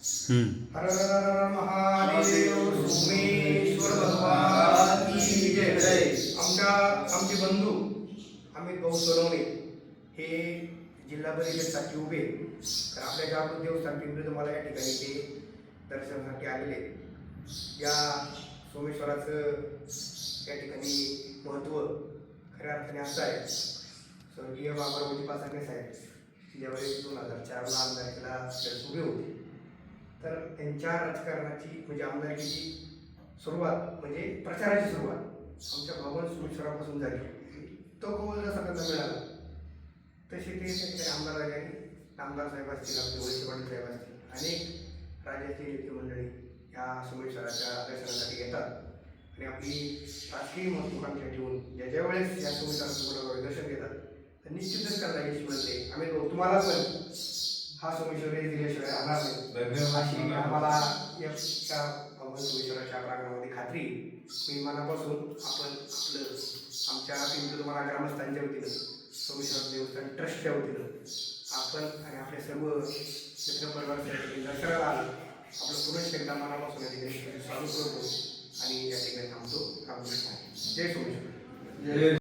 हर हर हर महादेव सोमेश्वर भगवान की जय. आमचे बंधू अमित भाऊ सोनवणे हे जिल्हा परिषदेसाठी उभे, तर आपल्या जागृत देवस्थान पिंपरी तुम्हाला या ठिकाणी ते दर्शनासाठी आलेले. या सोमेश्वराचं या ठिकाणी महत्त्व खऱ्या अर्थाने असं आहे. स्वर्गीय बाबारावजी पाचरणे साहेब ज्यावेळेस 2004ला आमदारकीला उभे होते, तर त्यांच्या राजकारणाची म्हणजे आमदारकीची सुरुवात म्हणजे प्रचाराची सुरुवात आमच्या भगवान सोमेश्वरापासून झाली. तो कौल जसा त्यांना मिळाला तसे ते त्यांचे आमदार झाले आणि आमदार साहेब असतील, आपले वळसे पाटील साहेब असतील, अनेक राज्याची नेते मंडळी या सोमेश्वराच्या दर्शनासाठी येतात आणि आपली राजकीय महत्त्वाकांक्षा ठेवून ज्या वेळेस या सोमेश्वराचं दर्शन घेतात तर निश्चितच त्यांना यश मिळते. आम्ही तुम्हाला पण हा सोमेश्वर दिल्याशिवाय राहणार नाही अशी आम्हाला या भगवान सोमेश्वराच्या प्रांगणामध्ये खात्री. मी मनापासून आपण आपलं आमच्या पिंपरी तुम्हाला ग्रामस्थांच्या वतीनं सोमेश्वर देवस्थान ट्रस्टच्या वतीनं आपण आणि आपले सर्व मित्रपरिवारासाठी दसऱ्याला आलं आपलं पुरुष एकदा मनापासून या ठिकाणी स्वागत करतो आणि या ठिकाणी थांबतो. जय सोमेश्वर.